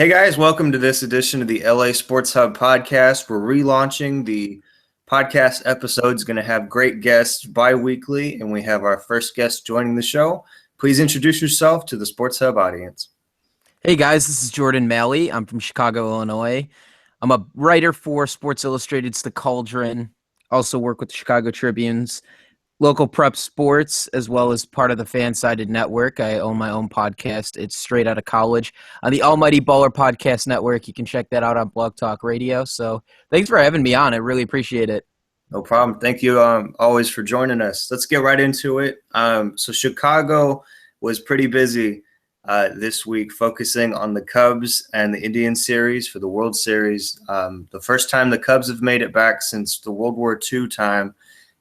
Hey guys, welcome to this edition of the LA Sports Hub podcast. We're relaunching the podcast episodes, going to have great guests bi-weekly, and we have our first guest joining the show. Please introduce yourself to the Sports Hub audience. Hey guys, this is Jordan Maly. I'm from Chicago, Illinois. I'm a writer for Sports Illustrated's The Cauldron. Also work with the Chicago Tribune's local prep sports, as well as part of the Fan-Sided Network. I own my own podcast. It's straight out of college on the Almighty Baller Podcast Network. You can check that out on Blog Talk Radio. So thanks for having me on. I really appreciate it. No problem. Thank you always for joining us. Let's get right into it. So Chicago was pretty busy this week, focusing on the Cubs and the Indian series for the World Series. The first time the Cubs have made it back since the World War II time,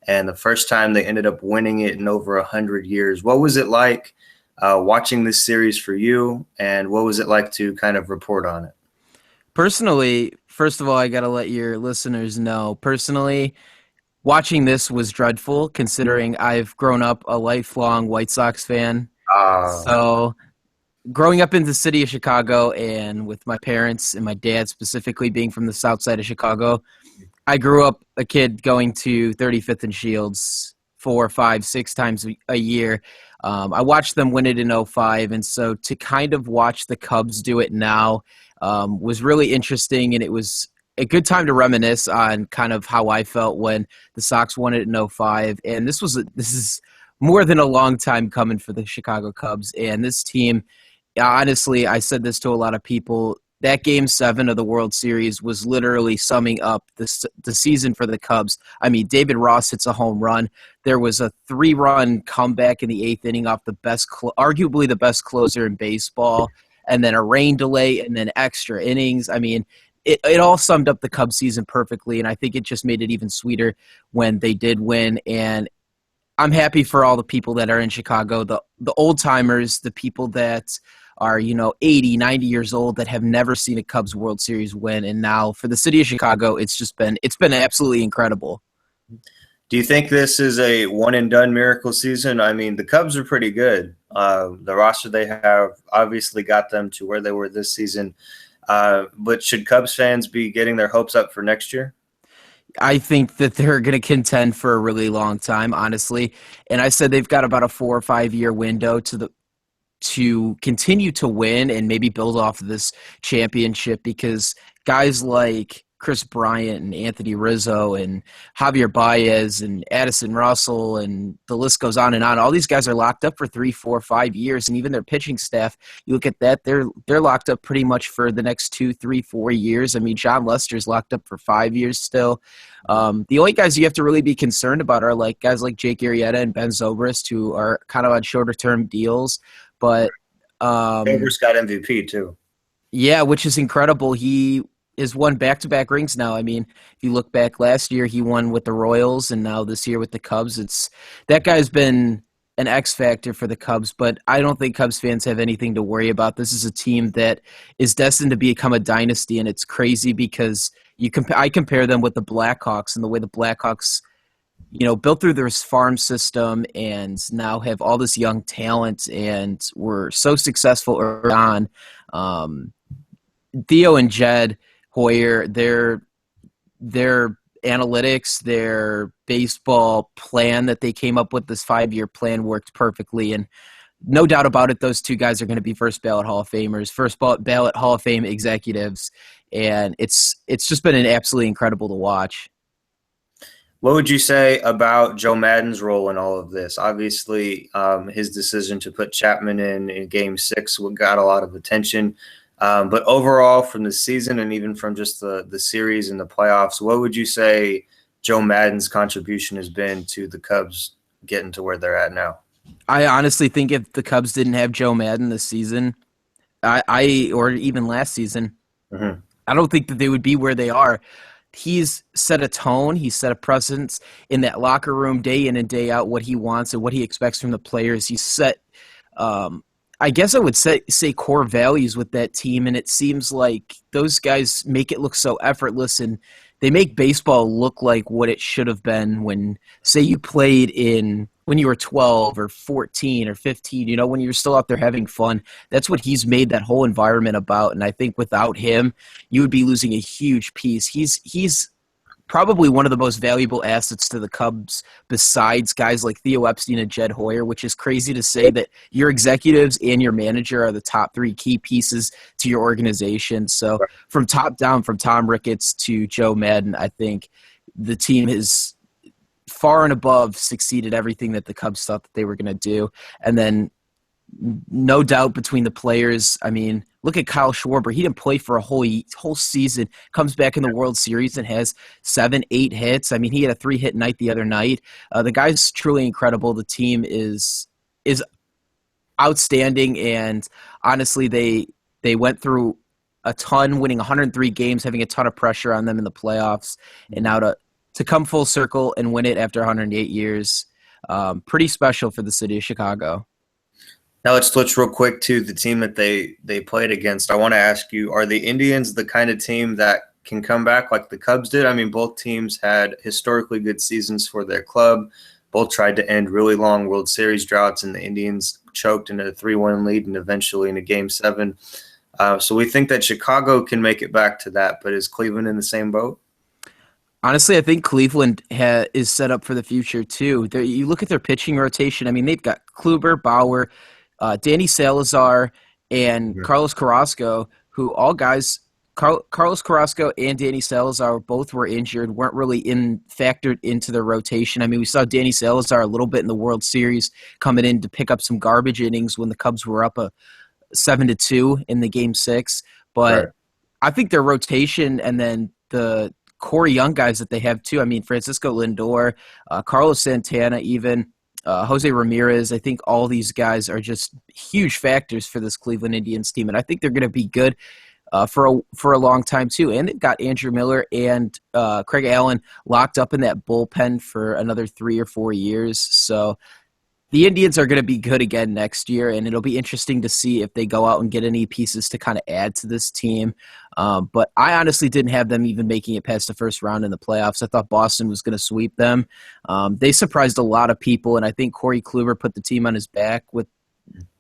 and the first time they ended up winning it in over 100 years. What was it like watching this series for you, and what was it like to kind of report on it? Personally, first of all, I got to let your listeners know, personally, watching this was dreadful, considering I've grown up a lifelong White Sox fan. So growing up in the city of Chicago and with my parents and my dad specifically being from the south side of Chicago, I grew up a kid going to 35th and Shields 4, 5, 6 times a year. I watched them win it in 2005, and so to kind of watch the Cubs do it now was really interesting, and it was a good time to reminisce on kind of how I felt when the Sox won it in 2005. And this is more than a long time coming for the Chicago Cubs, and this team. Honestly, I said this to a lot of people. That Game 7 of the World Series was literally summing up the season for the Cubs. I mean, David Ross hits a home run. There was a 3-run comeback in the 8th inning off the arguably the best closer in baseball, and then a rain delay, and then extra innings. I mean, it all summed up the Cubs season perfectly, and I think it just made it even sweeter when they did win. And I'm happy for all the people that are in Chicago, the old-timers, the people that are, 80, 90 years old that have never seen a Cubs World Series win. And now for the city of Chicago, it's been absolutely incredible. Do you think this is a one-and-done miracle season? I mean, the Cubs are pretty good. The roster they have obviously got them to where they were this season. But should Cubs fans be getting their hopes up for next year? I think that they're going to contend for a really long time, honestly. And I said they've got about a 4 or 5 year window to continue to win and maybe build off of this championship, because guys like Chris Bryant and Anthony Rizzo and Javier Baez and Addison Russell, and the list goes on and on. All these guys are locked up for 3, 4, 5 years, and even their pitching staff, you look at that, they're locked up pretty much for the next 2, 3, 4 years. I mean, John Lester's locked up for 5 years still. The only guys you have to really be concerned about are like guys like Jake Arrieta and Ben Zobrist, who are kind of on shorter term deals. But Zobrist got MVP too. Yeah, which is incredible. He has won back-to-back rings now. I mean, if you look back last year, he won with the Royals, and now this year with the Cubs. That guy's been an X factor for the Cubs, but I don't think Cubs fans have anything to worry about. This is a team that is destined to become a dynasty, and it's crazy because I compare them with the Blackhawks and the way the Blackhawks, built through their farm system and now have all this young talent and were so successful early on. Theo and Jed Hoyer, their analytics, their baseball plan that they came up with, this 5-year plan, worked perfectly. And no doubt about it, those two guys are going to be first ballot Hall of Famers, first ballot Hall of Fame executives. And it's just been absolutely incredible to watch. What would you say about Joe Maddon's role in all of this? Obviously, his decision to put Chapman in Game 6 got a lot of attention. But overall, from the season and even from just the series and the playoffs, what would you say Joe Maddon's contribution has been to the Cubs getting to where they're at now? I honestly think if the Cubs didn't have Joe Maddon this season, or even last season, I don't think that they would be where they are. He's set a tone. He's set a precedence in that locker room day in and day out, what he wants and what he expects from the players. He's set, I guess I would say core values with that team, and it seems like those guys make it look so effortless. And they make baseball look like what it should have been when, say, you played when you were 12 or 14 or 15, when you're still out there having fun. That's what he's made that whole environment about. And I think without him, you would be losing a huge piece. He's probably one of the most valuable assets to the Cubs besides guys like Theo Epstein and Jed Hoyer, which is crazy to say that your executives and your manager are the top three key pieces to your organization. So from top down, from Tom Ricketts to Joe Madden, I think the team has far and above succeeded everything that the Cubs thought that they were going to do. And then no doubt between the players, I mean, look at Kyle Schwarber. He didn't play for a whole season, comes back in the World Series and has 7-8 hits. I mean, he had a 3-hit night the other night. The guy's truly incredible. The team is outstanding, and honestly, they went through a ton, winning 103 games, having a ton of pressure on them in the playoffs, and now to come full circle and win it after 108 years, pretty special for the city of Chicago. Now let's switch real quick to the team that they played against. I want to ask you, are the Indians the kind of team that can come back like the Cubs did? I mean, both teams had historically good seasons for their club. Both tried to end really long World Series droughts, and the Indians choked into a 3-1 lead and eventually in a Game 7. So we think that Chicago can make it back to that, but is Cleveland in the same boat? Honestly, I think Cleveland is set up for the future too. You look at their pitching rotation. I mean, they've got Kluber, Bauer, Danny Salazar, and Carlos Carrasco, who all guys, Carlos Carrasco and Danny Salazar both were injured, weren't really factored into the rotation. I mean, we saw Danny Salazar a little bit in the World Series coming in to pick up some garbage innings when the Cubs were up 7-2 in the Game 6. But I think their rotation and then the core young guys that they have too. I mean, Francisco Lindor, Carlos Santana, even Jose Ramirez. I think all these guys are just huge factors for this Cleveland Indians team, and I think they're going to be good for a long time too. And they've got Andrew Miller and Craig Allen locked up in that bullpen for another 3 or 4 years. So the Indians are going to be good again next year, and it'll be interesting to see if they go out and get any pieces to kind of add to this team. But I honestly didn't have them even making it past the first round in the playoffs. I thought Boston was going to sweep them. They surprised a lot of people, and I think Corey Kluber put the team on his back with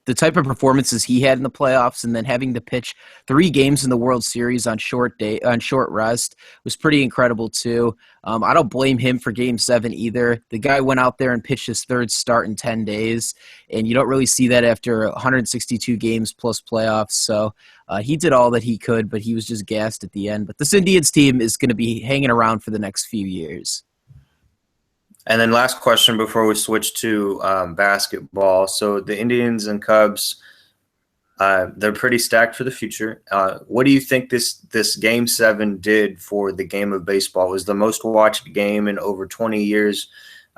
the type of performances he had in the playoffs, and then having to pitch 3 games in the World Series on short rest was pretty incredible too. I don't blame him for Game 7 either. The guy went out there and pitched his 3rd start in 10 days, and you don't really see that after 162 games plus playoffs. So he did all that he could, but he was just gassed at the end. But this Indians team is going to be hanging around for the next few years. And then last question before we switch to basketball. So the Indians and Cubs, they're pretty stacked for the future. What do you think this Game 7 did for the game of baseball? It was the most watched game in over 20 years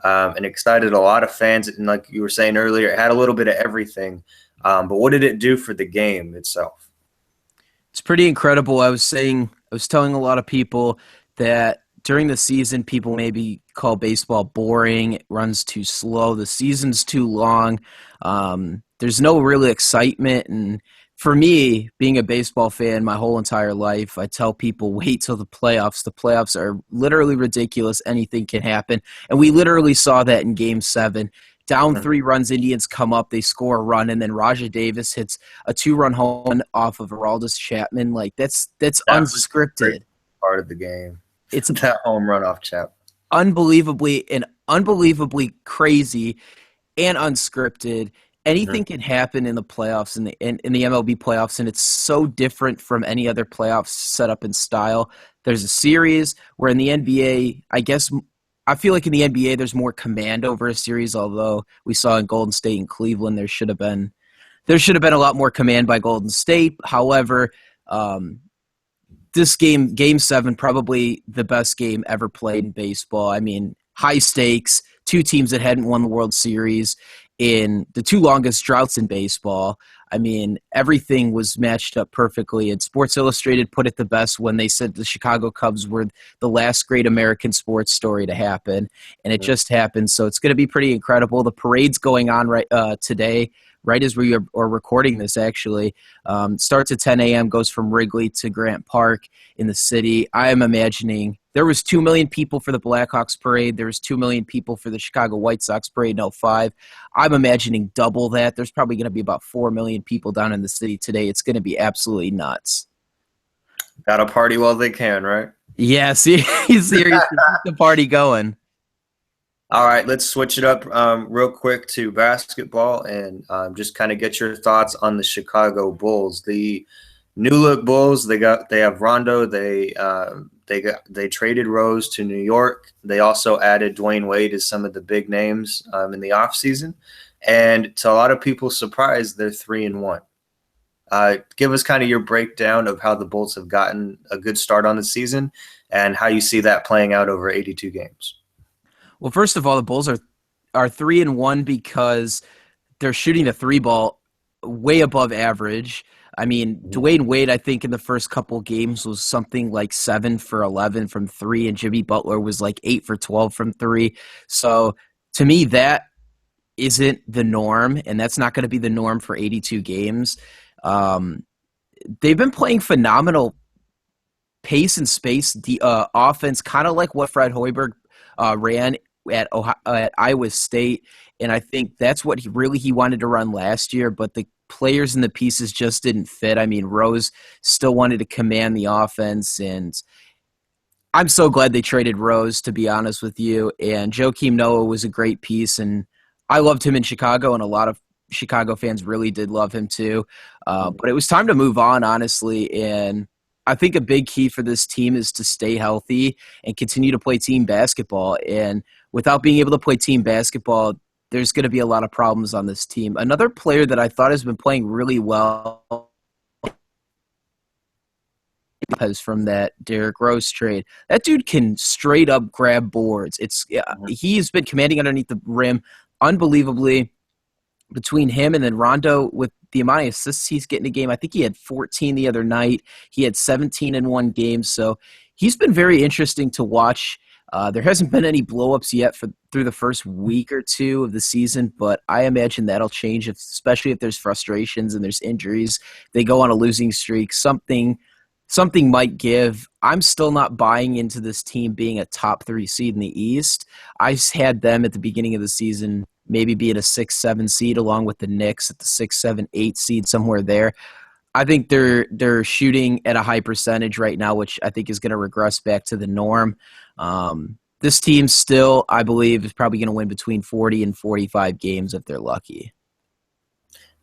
and excited a lot of fans. And like you were saying earlier, it had a little bit of everything. But what did it do for the game itself? It's pretty incredible. I was telling a lot of people that during the season, people maybe call baseball boring. It runs too slow. The season's too long. There's no real excitement. And for me, being a baseball fan my whole entire life, I tell people, wait till the playoffs. The playoffs are literally ridiculous. Anything can happen. And we literally saw that in Game 7. Down 3 runs, Indians come up, they score a run, and then Rajai Davis hits a 2-run home run off of Aroldis Chapman. Like, that's unscripted. Part of the game. It's that home run off Chap. Unbelievably crazy and unscripted. Anything can happen in the playoffs, in the MLB playoffs, and it's so different from any other playoffs setup and style. There's a series where in the NBA, I feel like in the NBA there's more command over a series, although we saw in Golden State and Cleveland there should have been a lot more command by Golden State. However, this Game 7, probably the best game ever played in baseball. I mean, high stakes, 2 teams that hadn't won the World Series in the 2 longest droughts in baseball. I mean, everything was matched up perfectly, and Sports Illustrated put it the best when they said the Chicago Cubs were the last great American sports story to happen, and it just happened. So it's going to be pretty incredible. The parade's going on today right as we are recording this, actually. Starts at 10 a.m., goes from Wrigley to Grant Park in the city. I am imagining there was 2 million people for the Blackhawks parade. There was 2 million people for the Chicago White Sox parade in '05. I'm imagining double that. There's probably going to be about 4 million people down in the city today. It's going to be absolutely nuts. Gotta party while they can, right? Yeah, seriously, keep the party going. All right, let's switch it up real quick to basketball and just kind of get your thoughts on the Chicago Bulls. The new look Bulls. They have Rondo. They traded Rose to New York. They also added Dwayne Wade as some of the big names in the offseason. And to a lot of people's surprise, they're 3-1. Give us kind of your breakdown of how the Bulls have gotten a good start on the season and how you see that playing out over 82 games. Well, first of all, the Bulls are 3-1 because they're shooting the three ball way above average. I mean, Dwayne Wade, I think in the first couple games was something like 7 for 11 from three, and Jimmy Butler was like 8 for 12 from three. So to me, that isn't the norm, and that's not going to be the norm for 82 games. They've been playing phenomenal pace and space offense, kind of like what Fred Hoiberg ran at Iowa State, and I think that's what he wanted to run last year, but the players and the pieces just didn't fit. I mean, Rose still wanted to command the offense, and I'm so glad they traded Rose, to be honest with you, and Joakim Noah was a great piece, and I loved him in Chicago, and a lot of Chicago fans really did love him too, but it was time to move on, honestly, and I think a big key for this team is to stay healthy and continue to play team basketball. And without being able to play team basketball, there's going to be a lot of problems on this team. Another player that I thought has been playing really well is from that Derrick Rose trade. That dude can straight up grab boards. He's been commanding underneath the rim unbelievably. Between him and then Rondo, with the amount of assists he's getting a game, I think he had 14 the other night. He had 17 in one game. So he's been very interesting to watch. There hasn't been any blow-ups yet through the first week or two of the season, but I imagine that'll change, especially if there's frustrations and there's injuries. They go on a losing streak. Something might give. I'm still not buying into this team being a top 3 seed in the East. I had them at the beginning of the season maybe being a 6-7 seed along with the Knicks at the 6-7-8 seed, somewhere there. I think they're shooting at a high percentage right now, which I think is going to regress back to the norm. This team still, I believe, is probably going to win between 40 and 45 games if they're lucky.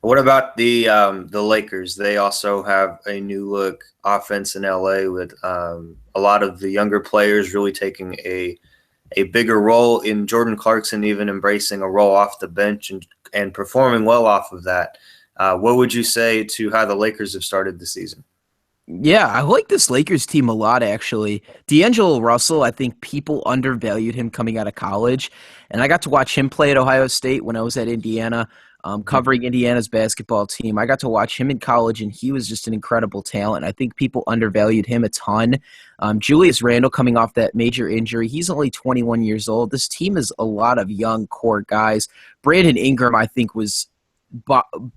What about the Lakers? They also have a new look offense in LA with a lot of the younger players really taking a bigger role in Jordan Clarkson, even embracing a role off the bench and performing well off of that. What would you say to how the Lakers have started the season? Yeah, I like this Lakers team a lot, actually. D'Angelo Russell, I think people undervalued him coming out of college, and I got to watch him play at Ohio State when I was at Indiana, covering Indiana's basketball team. I got to watch him in college, and he was just an incredible talent. I think people undervalued him a ton. Julius Randle coming off that major injury, he's only 21 years old. This team is a lot of young core guys. Brandon Ingram, I think, was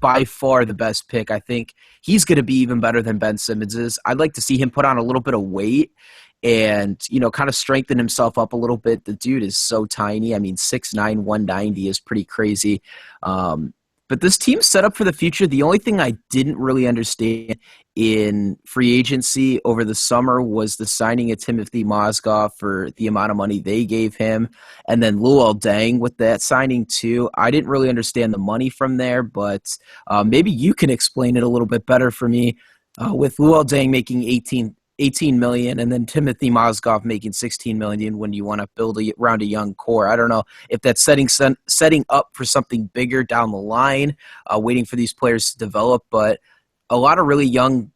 by far the best pick. I think he's going to be even better than Ben Simmons is. I'd like to see him put on a little bit of weight and, kind of strengthen himself up a little bit. The dude is so tiny. I mean, 6'9", 190 is pretty crazy. But this team's set up for the future. The only thing I didn't really understand in free agency over the summer was the signing of Timothy Mozgov for the amount of money they gave him. And then Luol Deng with that signing too. I didn't really understand the money from there, but maybe you can explain it a little bit better for me. With Luol Deng making 18 million and then Timothy Mozgov making 16 million when you want to build around a young core. I don't know if that's setting up for something bigger down the line, waiting for these players to develop, but a lot of really young,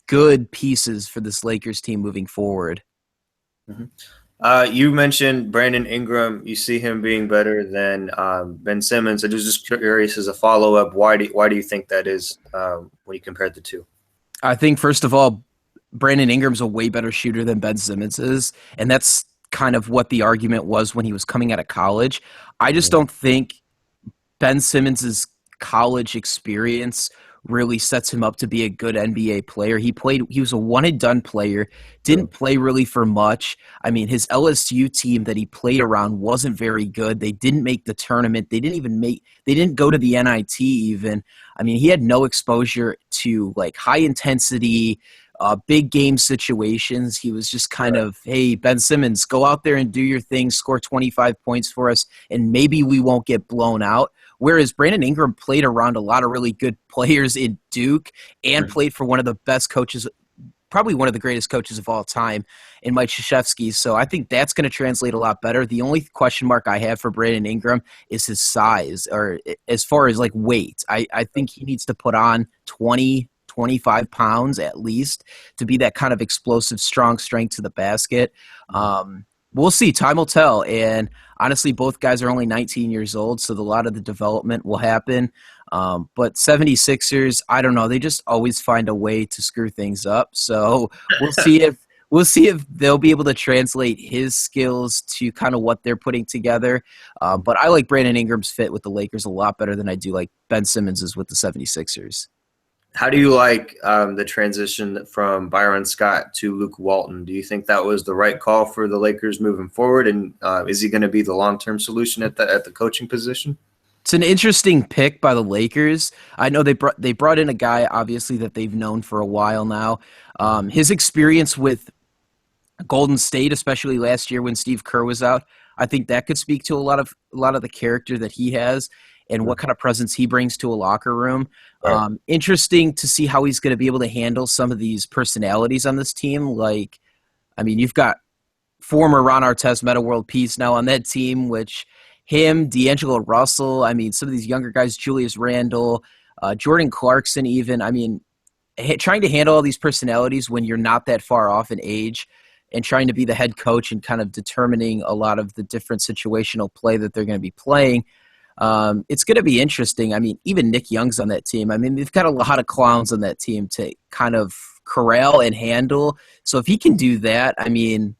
good pieces for this Lakers team moving forward. Mm-hmm. You mentioned Brandon Ingram. You see him being better than Ben Simmons. I was just curious as a follow-up, why do you think that is when you compare the two? I think, first of all, Brandon Ingram's a way better shooter than Ben Simmons is, and that's kind of what the argument was when he was coming out of college. I just don't think Ben Simmons' college experience really sets him up to be a good NBA player. He was a one and done player, didn't play really for much. I mean, his LSU team that he played around wasn't very good. They didn't make the tournament. They didn't go to the NIT even. I mean, he had no exposure to like high intensity, big game situations. He was just kind of, hey, Ben Simmons, go out there and do your thing, score 25 points for us, and maybe we won't get blown out. Whereas Brandon Ingram played around a lot of really good players in Duke and played for one of the best coaches, probably one of the greatest coaches of all time, in Mike Krzyzewski. So I think that's going to translate a lot better. The only question mark I have for Brandon Ingram is his size, or as far as like weight. I think he needs to put on 25 pounds at least to be that kind of explosive, strong strength to the basket. We'll see. Time will tell. And honestly, both guys are only 19 years old, so a lot of the development will happen. But 76ers, I don't know. They just always find a way to screw things up. So we'll see if they'll be able to translate his skills to kind of what they're putting together. But I like Brandon Ingram's fit with the Lakers a lot better than I do like Ben Simmons's with the 76ers. How do you like the transition from Byron Scott to Luke Walton? Do you think that was the right call for the Lakers moving forward? And is he going to be the long-term solution at the coaching position? It's an interesting pick by the Lakers. I know they brought in a guy, obviously, that they've known for a while now. His experience with Golden State, especially last year when Steve Kerr was out, I think that could speak to a lot of the character that he has and what kind of presence he brings to a locker room. Interesting to see how he's going to be able to handle some of these personalities on this team. Like, I mean, you've got former Ron Artest Meta World Peace now on that team, which him, D'Angelo Russell, I mean, some of these younger guys, Julius Randle, Jordan Clarkson even. I mean, trying to handle all these personalities when you're not that far off in age and trying to be the head coach and kind of determining a lot of the different situational play that they're going to be playing. It's going to be interesting. I mean, even Nick Young's on that team. I mean, they've got a lot of clowns on that team to kind of corral and handle. So if he can do that, I mean,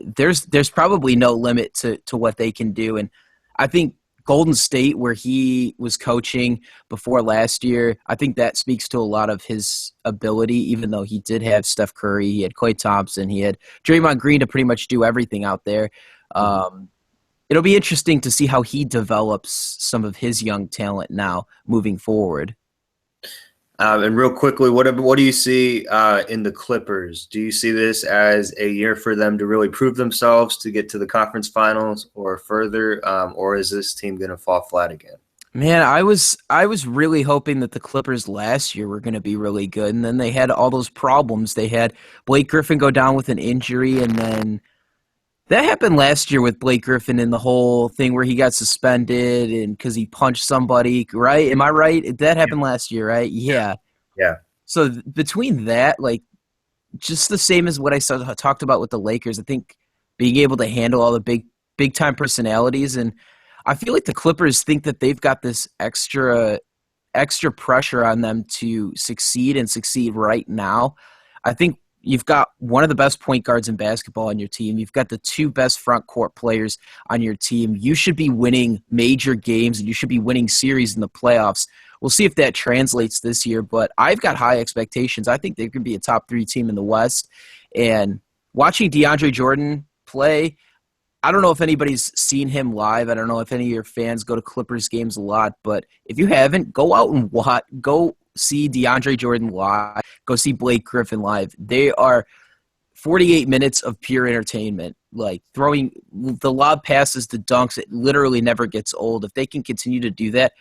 there's probably no limit to what they can do. And I think Golden State, where he was coaching before last year, I think that speaks to a lot of his ability, even though he did have Steph Curry, he had Klay Thompson, he had Draymond Green to pretty much do everything out there. It'll be interesting to see how he develops some of his young talent now moving forward. And real quickly, what do you see in the Clippers? Do you see this as a year for them to really prove themselves to get to the conference finals or further, or is this team going to fall flat again? Man, I was really hoping that the Clippers last year were going to be really good, and then they had all those problems. They had Blake Griffin go down with an injury, and then that happened last year with Blake Griffin and the whole thing where he got suspended and because he punched somebody, right? Am I right? That happened last year, right? Yeah. So between that, like, just the same as what I talked about with the Lakers, I think being able to handle all the big time personalities, and I feel like the Clippers think that they've got this extra pressure on them to succeed and succeed right now. I think you've got one of the best point guards in basketball on your team. You've got the two best front court players on your team. You should be winning major games, and you should be winning series in the playoffs. We'll see if that translates this year, but I've got high expectations. I think they could be a top 3 team in the West. And watching DeAndre Jordan play, I don't know if anybody's seen him live. I don't know if any of your fans go to Clippers games a lot, but if you haven't, go out and go see DeAndre Jordan live. Go see Blake Griffin live. They are 48 minutes of pure entertainment, like throwing the lob passes, the dunks. It literally never gets old. If they can continue to do that,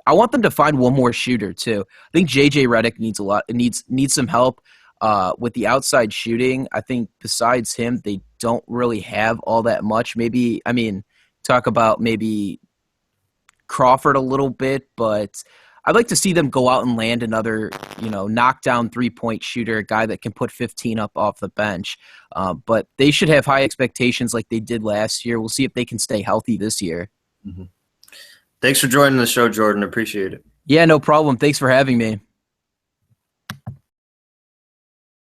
I want them to find one more shooter too. I think JJ Redick needs some help with the outside shooting. I think besides him, they don't really have all that much. Maybe, I mean, talk about maybe Crawford a little bit, but I'd like to see them go out and land another, knockdown 3-point shooter, a guy that can put 15 up off the bench. But they should have high expectations like they did last year. We'll see if they can stay healthy this year. Mm-hmm. Thanks for joining the show, Jordan. Appreciate it. Yeah, no problem. Thanks for having me.